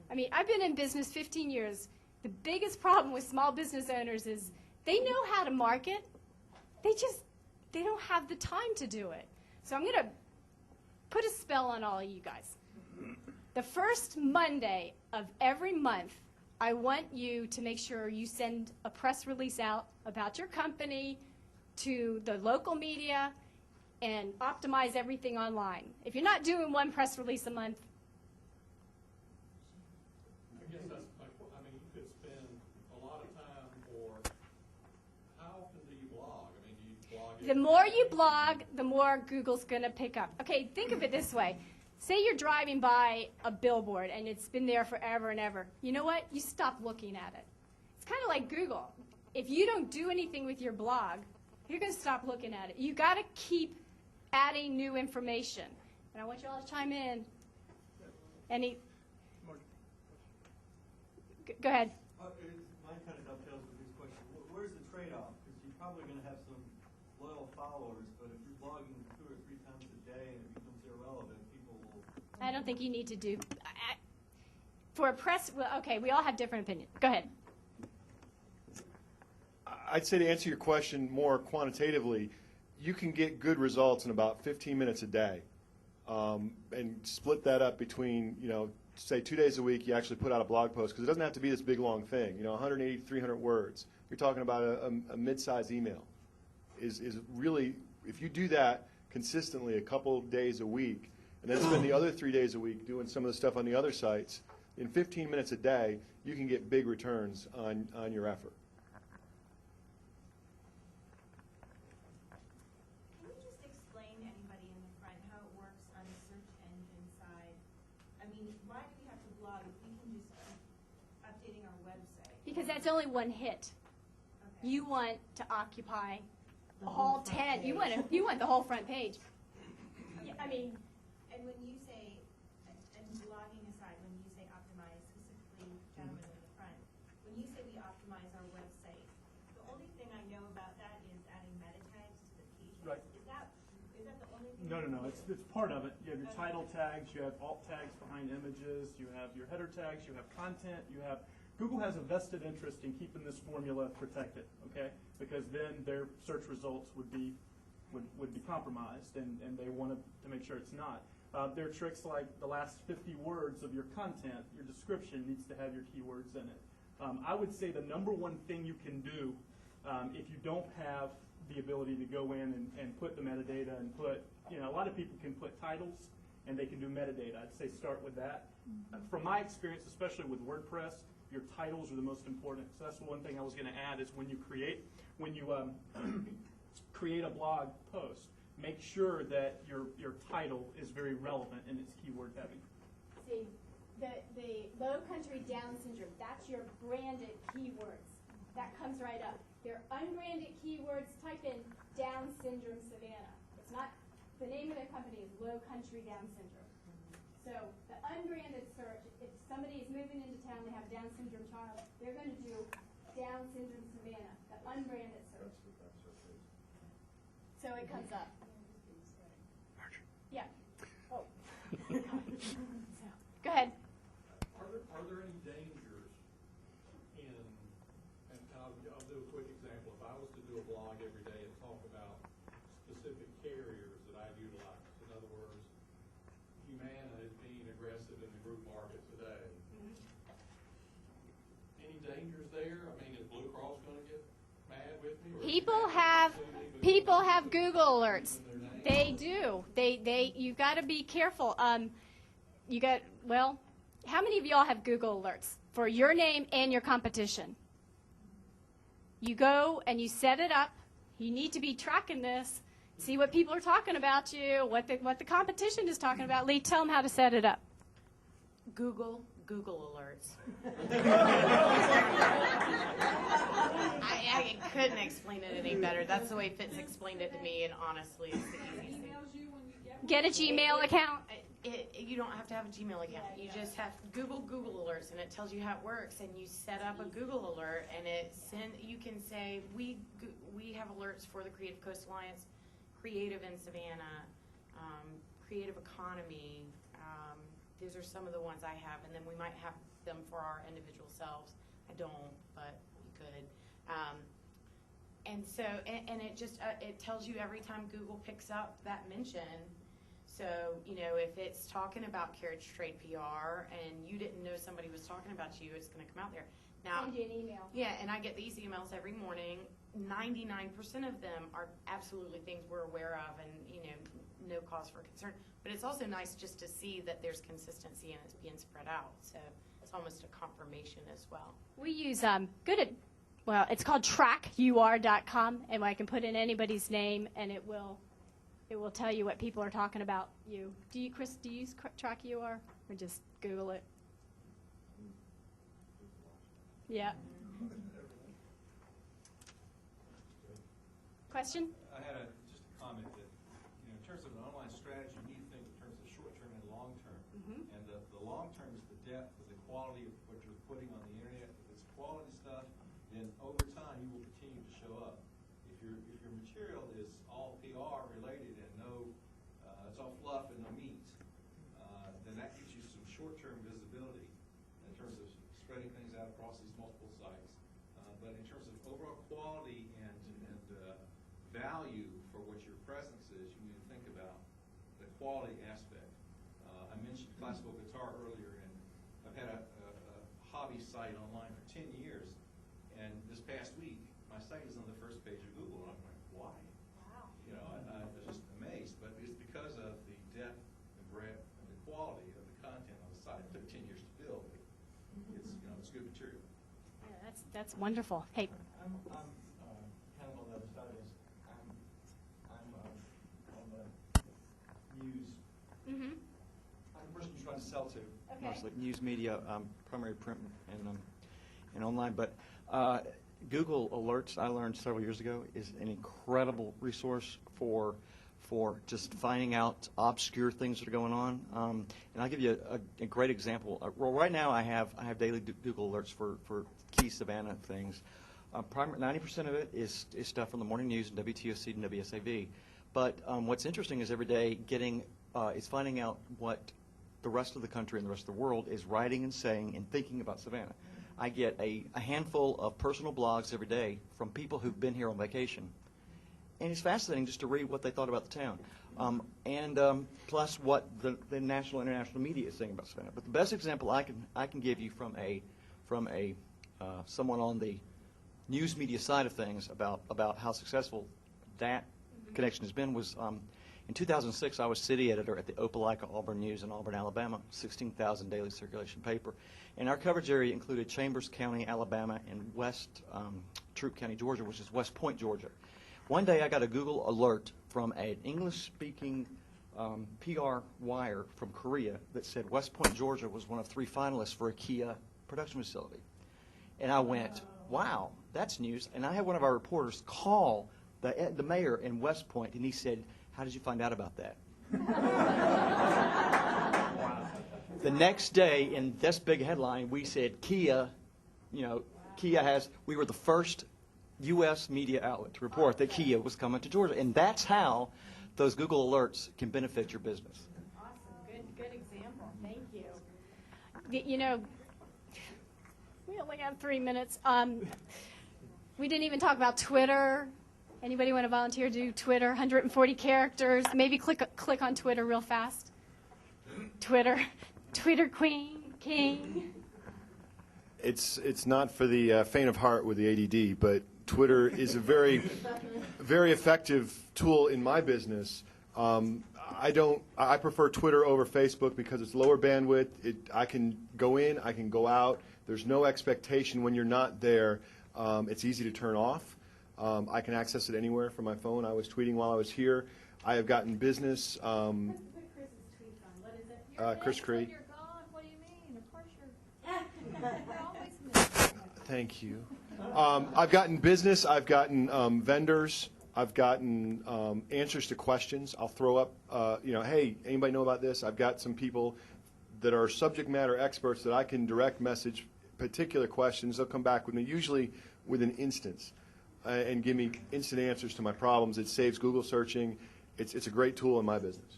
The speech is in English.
I mean, I've been in business 15 years. The biggest problem with small business owners is they know how to market. They don't have the time to do it. So I'm going to put a spell on all of you guys. The first Monday of every month, I want you to make sure you send a press release out about your company to the local media and optimize everything online. If you're not doing one press release a month, I guess that's my point. I mean, you could spend a lot of time, or how often do you blog? I mean, do you blog? the more you blog, the more Google's going to pick up. Okay, think of it this way. Say you're driving by a billboard and it's been there forever and ever. You know what? You stop looking at it. It's kind of like Google. If you don't do anything with your blog, you're going to stop looking at it. You got to keep adding new information. And I want you all to chime in. Any? Go ahead. Mine kind of dovetails with this question. Where's the trade-off? Because you're probably going to have some loyal followers, but if you're blogging 2 or 3 times a day and it becomes irrelevant, people will... I don't think you need to do. For a press, well, okay, we all have different opinions. Go ahead. I'd say to answer your question more quantitatively, you can get good results in about 15 minutes a day, and split that up between, say 2 days a week you actually put out a blog post, because it doesn't have to be this big long thing, 180 to 300 words. You're talking about a mid-sized email. Is really, if you do that consistently a couple days a week, and then spend the other 3 days a week doing some of the stuff on the other sites, in 15 minutes a day, you can get big returns on your effort. Can you just explain to anybody in the front how it works on the search engine side? I mean, why do we have to blog if we can just keep updating our website? Because that's only one hit. Okay. You want to occupy all 10. You want the whole front page. Yeah, I mean, And when you say, and blogging aside, when you say optimize, specifically gentlemen in the front, when you say we optimize our website, the only thing I know about that is adding meta tags to the pages. Right. Is that the only thing? No. It's part of it. You have your title tags, you have alt tags behind images, you have your header tags, you have content, you have. Google has a vested interest in keeping this formula protected, okay? Because then their search results would be compromised, and they want to make sure it's not. There are tricks like the last 50 words of your content, your description needs to have your keywords in it. I would say the number one thing you can do if you don't have the ability to go in and put the metadata and put, a lot of people can put titles and they can do metadata. I'd say start with that. From my experience, especially with WordPress, your titles are the most important. So that's one thing I was going to add is when you create a blog post, make sure that your title is very relevant and it's keyword heavy. see, the low country Down syndrome, that's your branded keywords. That comes right up. They're unbranded keywords. Type in Down syndrome Savannah. It's not, the name of the company is Low Country Down syndrome. So the unbranded search, if somebody is moving into town, they have a Down syndrome child, they're going to do Down syndrome Savannah, the unbranded search. So it comes up. Marjorie. Yeah. Oh. So, go ahead. Are there any dangers in, and I'll do a quick example. If I was to do a blog every day and talk about specific carriers that I utilize, in other words, Humana is being aggressive in the group market today. Any dangers there? I mean, is Blue Cross going to get mad with me? Or People have Google alerts. They do. You've got to be careful. How many of y'all have Google alerts for your name and your competition? You go and you set it up. You need to be tracking this. See what people are talking about you, what the competition is talking about. Lee, tell them how to set it up. Google alerts. I couldn't explain it any better. That's the way Fitz explained it to me, and honestly, it's the easiest thing. Get a Gmail account. You don't have to have a Gmail account. You just have Google alerts, and it tells you how it works. And you set up a Google alert, and you can say we have alerts for the Creative Coast Alliance, Creative in Savannah, Creative Economy, those are some of the ones I have, and then we might have them for our individual selves. I don't, but we could. And so, and it just, it tells you every time Google picks up that mention. So, you know, if it's talking about Carriage Trade PR and you didn't know somebody was talking about you, it's going to come out there. Now, Send you an email. yeah, and I get these emails every morning. 99% of them are absolutely things we're aware of and, you know, no cause for concern. But it's also nice just to see that there's consistency and it's being spread out. So it's almost a confirmation as well. We use well, it's called trackur.com, and I can put in anybody's name, and it will tell you what people are talking about you. Do you, Chris, do you use TrackUR, or just Google it? Yeah. Question? I had just a comment that, you know, in terms of an online strategy, you need to think in terms of short-term and long-term. And the long-term is the depth and the quality of what you're putting on the internet. If it's quality stuff, then over time you will continue to show up. If your material is all PR related and it's all fluff and no meat, then that gives you some short-term visibility in terms of spreading things out across these multiple sites. But in terms of overall quality and value for what your presence is, you need to think about the quality aspect. I mentioned classical guitar earlier, and I've had a hobby site online for 10 years, and this past week, my site is on the first page of Google, and I'm like, why? Wow. You know, I was just amazed, but it's because of the depth and breadth and the quality of the content on the site. It took 10 years to build, but it's, you know, it's good material. Yeah, that's wonderful. Hey. I'm kind of on the other side of this. I'm on the news. I'm the person you're trying to sell to, mostly news media, primary print and online. But Google Alerts, I learned several years ago, is an incredible resource for just finding out obscure things that are going on. And I'll give you a great example. Well, right now I have daily Google Alerts for key Savannah things. 90% of it is stuff from the morning news and WTOC and WSAV. But what's interesting is every day is finding out what the rest of the country and the rest of the world is writing and saying and thinking about Savannah. I get a handful of personal blogs every day from people who've been here on vacation. And it's fascinating just to read what they thought about the town. Plus what the national and international media is saying about Savannah. But the best example I can give you from someone on the news media side of things about how successful that connection has been was in 2006 I was city editor at the Opelika Auburn News in Auburn, Alabama, 16,000 daily circulation paper. And our coverage area included Chambers County, Alabama, and West Troup County, Georgia, which is West Point, Georgia. One day I got a Google alert from an English-speaking PR wire from Korea that said West Point, Georgia was one of 3 finalists for a Kia production facility. And I went, wow, that's news. And I had one of our reporters call the mayor in West Point, and he said, how did you find out about that? The next day, in this big headline, we said Kia, we were the first U.S. media outlet to report that Kia was coming to Georgia. And that's how those Google alerts can benefit your business. Awesome. Good example. Thank you. You know, we only have 3 minutes. We didn't even talk about Twitter. Anybody want to volunteer to do Twitter? 140 characters. Maybe click on Twitter real fast. Twitter King. It's not for the faint of heart with the ADD, but Twitter is a very, very effective tool in my business. I prefer Twitter over Facebook because it's lower bandwidth. I can go in, I can go out. There's no expectation when you're not there. It's easy to turn off. I can access it anywhere from my phone. I was tweeting while I was here. I have gotten business. Put Chris's tweets on. What is it? Chris Cree. You're gone. What do you mean? Of course you're always missing. Thank you. I've gotten business. I've gotten vendors. I've gotten answers to questions. I'll throw up, hey, anybody know about this? I've got some people that are subject matter experts that I can direct message particular questions. They'll come back with me, usually within instance, and give me instant answers to my problems. It saves Google searching. It's a great tool in my business.